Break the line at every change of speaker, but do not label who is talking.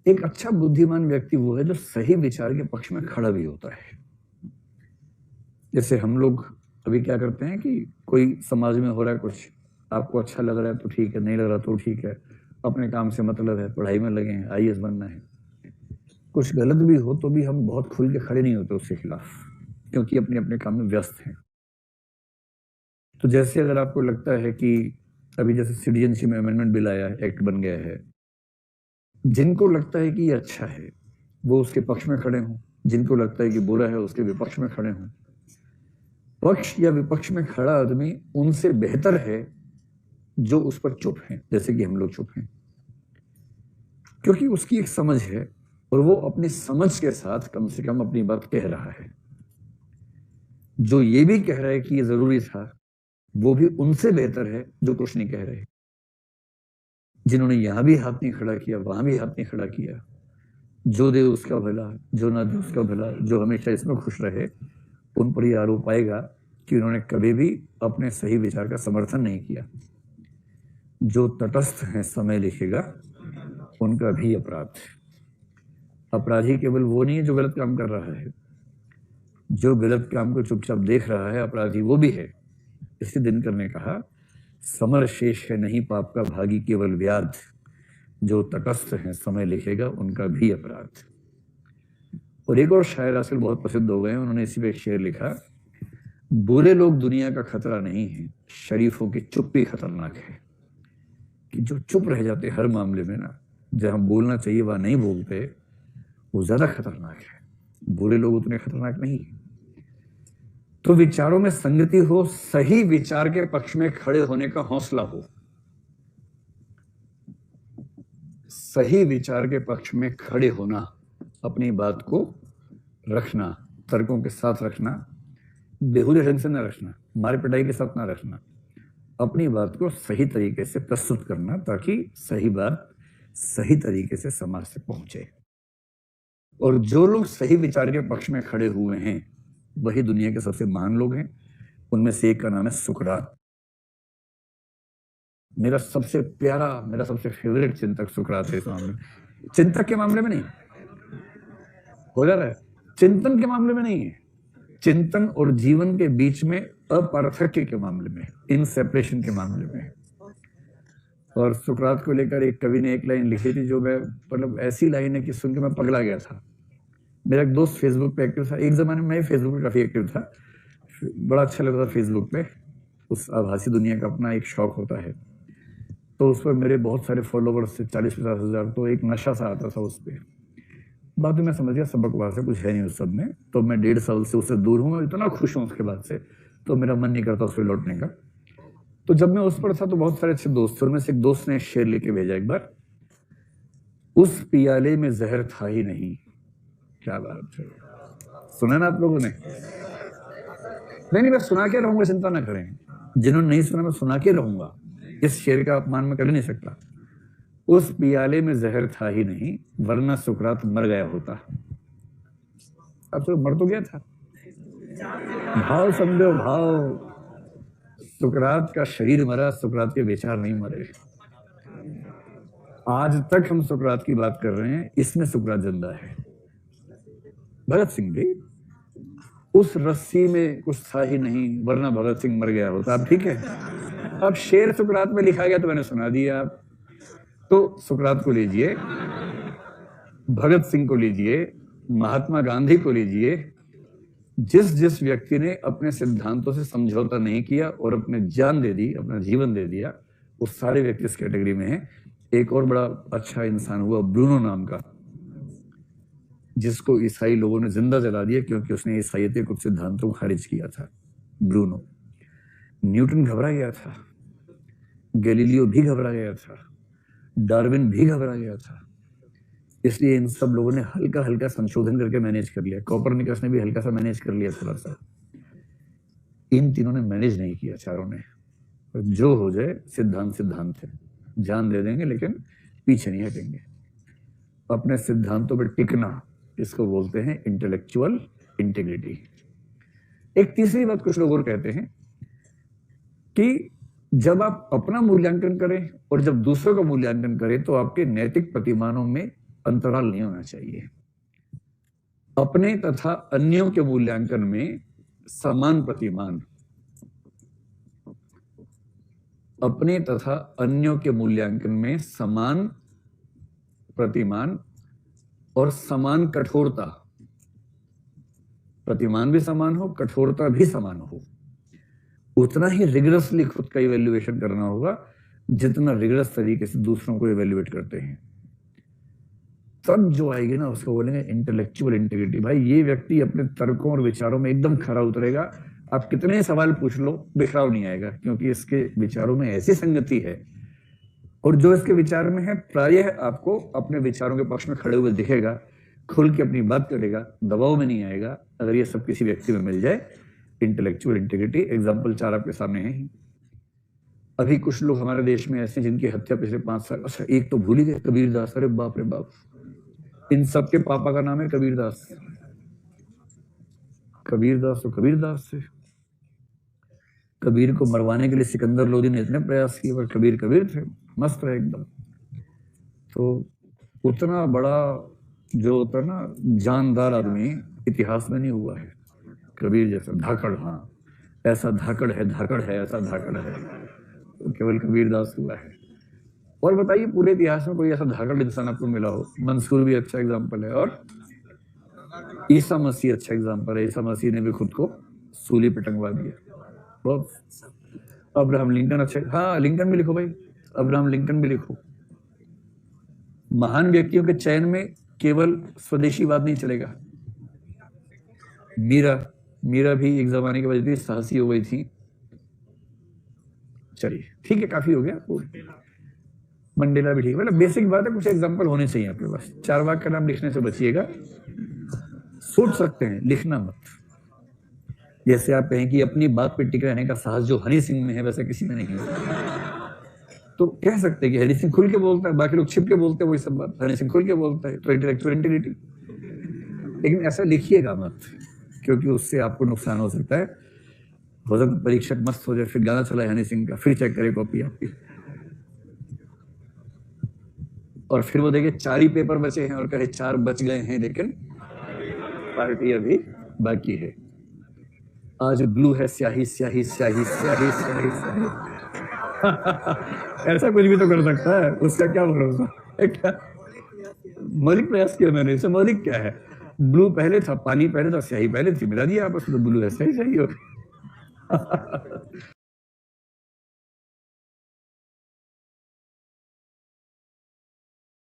एक अच्छा बुद्धिमान व्यक्ति वो है जो सही विचार के पक्ष में खड़ा भी होता है। जैसे हम लोग अभी क्या करते हैं कि कोई समाज में हो रहा है कुछ, आपको अच्छा लग रहा है तो ठीक है, नहीं लग रहा तो ठीक है, अपने काम से मतलब है, पढ़ाई में लगे हैं, आईएएस बनना है। कुछ गलत भी हो तो भी हम बहुत खुल के खड़े नहीं होते उसके खिलाफ, क्योंकि अपने अपने काम में व्यस्त हैं। तो जैसे अगर आपको लगता है कि अभी जैसे सिटीजनशिप अमेंडमेंट बिल आया है, एक्ट बन गया है, जिनको लगता है कि ये अच्छा है वो उसके पक्ष में खड़े हों, जिनको लगता है कि बुरा है उसके विपक्ष में खड़े हों। पक्ष या विपक्ष में खड़ा आदमी उनसे बेहतर है जो उस पर चुप है, जैसे कि हम लोग चुप हैं, क्योंकि उसकी एक समझ है और वो अपनी समझ के साथ कम से कम अपनी बात कह रहा है। जो ये भी कह रहा है कि ये जरूरी था, वो भी उनसे बेहतर है जो कुछ नहीं कह रहे, जिन्होंने यहां भी हाथ नहीं खड़ा किया, वहां भी हाथ नहीं खड़ा किया। जो दे उसका भला, जो ना दे उसका भला, जो हमेशा इसमें खुश रहे, उन पर यह आरोप आएगा कि उन्होंने कभी भी अपने सही विचार का समर्थन नहीं किया। जो तटस्थ है समय लिखेगा, उनका भी अपराध। अपराधी केवल वो नहीं है जो गलत काम कर रहा है, जो गलत काम को चुपचाप देख रहा है अपराधी वो भी है। इसी दिनकर ने कहा, समर शेष है नहीं पाप का भागी केवल व्याध, जो तटस्थ है समय लिखेगा उनका भी अपराध। और एक और शायर आजकल बहुत प्रसिद्ध हो गए हैं, उन्होंने इसी पे एक शेर लिखा, बुरे लोग दुनिया का खतरा नहीं है, शरीफों की चुप्पी खतरनाक है। कि जो चुप रह जाते हर मामले में ना, जहां बोलना चाहिए वहां नहीं बोलते, वो ज्यादा खतरनाक है। बुरे लोग उतने खतरनाक नहीं है। तो विचारों में संगति हो, सही विचार के पक्ष में खड़े होने का हौसला हो, सही विचार के पक्ष में खड़े होना, अपनी बात को रखना, तर्कों के साथ रखना, बेहुदे ढंग से ना रखना, मारे पिटाई के साथ ना रखना, अपनी बात को सही तरीके से प्रस्तुत करना, ताकि सही बात सही तरीके से समाज से पहुंचे। और जो लोग सही विचार के पक्ष में खड़े हुए हैं वही दुनिया के सबसे महान लोग हैं। उनमें से एक का नाम है सुकरात। मेरा सबसे प्यारा, मेरा सबसे फेवरेट चिंतक सुकरात है इस मामले में। चिंतक के मामले में नहीं, हो जा रहा है, चिंतन के मामले में नहीं है, चिंतन और जीवन के बीच में अपार्थक्य के मामले में, इन सेपरेशन के मामले में। और सुकरात को लेकर एक कवि ने एक लाइन लिखी थी जो मैं, मतलब ऐसी लाइन है कि सुन के मैं पगला गया था। मेरा एक दोस्त फेसबुक पे एक्टिव था, एक जमाने में मैं फेसबुक पे काफी एक्टिव था, बड़ा अच्छा लगता था फेसबुक पे, उस आभासी दुनिया का अपना एक शौक होता है। तो उस पर मेरे बहुत सारे फॉलोवर्स थे, 40-50 हजार। तो एक नशा सा आता था उस पर। बाद में मैं समझ गया सब बकवास है, कुछ है नहीं उस सब में। तो मैं 1.5 साल से उससे दूर हूँ, मैं इतना खुश हूँ उसके बाद से, तो मेरा मन नहीं करता उस पर लौटने का। तो जब मैं उस पर था तो बहुत सारे अच्छे दोस्त थे, उनमें से एक दोस्त ने शेर लेके भेजा एक बार, उस पियाले में जहर था ही नहीं। क्या बात है, सुना ना आप लोगों ने? नहीं, मैं सुना के रहूंगा, चिंता ना करें। जिन्होंने नहीं सुना मैं सुना के रहूंगा, इस शेर का अपमान मैं कर नहीं सकता। उस पियाले में जहर था ही नहीं, वरना सुकरात मर गया होता। अब तो मर तो गया था, भाव समझो भाव। सुकरात का शरीर मरा, सुकरात के विचार नहीं मरे। आज तक हम सुकरात की बात कर रहे हैं, इसमें सुकरात जिंदा है। भगत सिंह भी, उस रस्सी में कुछ था ही नहीं, वरना भगत सिंह मर गया होता। अब ठीक है, अब शेर सुकरात में लिखा गया तो मैंने सुना दिया। तो सुकरात को लीजिए, भगत सिंह को लीजिए, महात्मा गांधी को लीजिए, जिस जिस व्यक्ति ने अपने सिद्धांतों से समझौता नहीं किया और अपने जान दे दी, अपना जीवन दे दिया, वो सारे व्यक्ति इस कैटेगरी में हैं। एक और बड़ा अच्छा इंसान हुआ ब्रूनो नाम का, जिसको ईसाई लोगों ने जिंदा जला दिया क्योंकि उसने ईसाइयत के कुछ सिद्धांतों को खारिज किया था। ब्रूनो। न्यूटन घबरा गया था, गैलीलियो भी घबरा गया था, डार्विन भी घबरा गया था। इसलिए इन सब लोगों ने हल्का हल्का संशोधन करके मैनेज कर लिया। कोपरनिकस ने भी हल्का सा मैनेज कर लिया थोड़ा सा। इन तीनों ने मैनेज नहीं किया, चारों ने। जो हो जाए सिद्धांत सिद्धांत है, जान दे देंगे लेकिन पीछे नहीं हटेंगे। अपने सिद्धांतों पर टिकना, इसको बोलते हैं इंटेलेक्चुअल इंटीग्रिटी। एक तीसरी बात कुछ लोग और कहते हैं कि जब आप अपना मूल्यांकन करें और जब दूसरों का मूल्यांकन करें तो आपके नैतिक प्रतिमानों में अंतराल नहीं होना चाहिए। अपने तथा अन्यों के मूल्यांकन में समान प्रतिमान, अपने तथा अन्यों के मूल्यांकन में समान प्रतिमान और समान कठोरता, प्रतिमान भी समान हो, कठोरता भी समान हो। उतना ही रिगरसली खुद का इवैल्यूएशन करना होगा जितना रिगरस तरीके से दूसरों को इवैल्यूएट करते हैं। तब जो आएगी ना उसको बोलेंगे इंटेलेक्चुअल इंटीग्रिटी। भाई ये व्यक्ति अपने तर्कों और विचारों में एकदम खरा उतरेगा, आप कितने सवाल पूछ लो बिखराव नहीं आएगा, क्योंकि इसके विचारों में ऐसी संगति है और जो इसके विचार में है प्रायः आपको अपने विचारों के पक्ष में खड़े हुए दिखेगा, खुल के अपनी बात करेगा, दबाव में नहीं आएगा। अगर ये सब किसी व्यक्ति में मिल जाए, इंटेलेक्चुअल इंटीग्रिटी, एग्जाम्पल 4 आपके सामने है ही। अभी कुछ लोग हमारे देश में ऐसे जिनकी हत्या पिछले 5 साल, अच्छा एक तो भूल ही गए, कबीरदास। अरे बाप रे बाप, इन सबके पापा का नाम है कबीरदास। कबीरदास तो कबीरदास से, कबीर को मरवाने के लिए सिकंदर लोदी ने इतने प्रयास किए, पर कबीर कबीर थे, मस्त रहे एकदम। तो उतना बड़ा जो होता है ना जानदार आदमी इतिहास में नहीं हुआ है कबीर जैसा धाकड़। हाँ ऐसा धाकड़ है, धाकड़ है, ऐसा धाकड़ है, तो केवल कबीरदास हुआ है। और बताइए पूरे इतिहास में कोई ऐसा धाकड़ इंसान आपको मिला हो? मंसूर भी अच्छा एग्जाम्पल है, और ईसा मसीह अच्छा एग्जाम्पल है। ईसा मसीह ने भी खुद को सूली पे टंगवा दिया। बहुत। अब्राहम लिंकन अच्छा, हाँ लिंकन भी लिखो भाई, अब्राहम लिंकन भी लिखो। महान व्यक्तियों के चयन में केवल स्वदेशीवाद नहीं चलेगा। मीरा भी एक जमाने के बाद इतनी साहसी हो गई थी। चलिए ठीक है, काफी हो गया। मंडेला भी ठीक, मतलब बेसिक बात है, कुछ एग्जांपल होने चाहिए आपके पास। चारवाक का नाम लिखने से बचिएगा, सोच सकते हैं, लिखना मत। जैसे आप कहें कि अपनी बात पे टिके रहने का साहस जो हनी सिंह में है वैसा किसी में नहीं है। तो कह सकते हैं कि हनी सिंह खुल के बोलता है, बाकी लोग छिप के बोलते हैं वही सब बात, हनी सिंह खुल के बोलता है, तो इंटेलेक्चुअल इंटीग्रिटी। लेकिन ऐसा लिखिएगा मत, क्योंकि उससे आपको नुकसान हो सकता है। हो सकता है परीक्षक मस्त हो जाए, फिर गाना चला है हनी सिंह का, फिर चेक करे कॉपी आपकी, और फिर वो देखे 4 ही पेपर बचे हैं और कहे 4 बच गए हैं, लेकिन पार्टी अभी बाकी है। आज ब्लू है स्याही स्याही स्याही स्याही स्याही स्याही। ऐसा कुछ भी तो कर सकता है, उसका क्या भरोसा है? क्या मौलिक प्रयास किया मैंने, इसे मौलिक क्या है? ब्लू पहले था, पानी पहले था, स्याही पहले थी, मिला दिया आपस में, ब्लू है स्याही स्याही हो।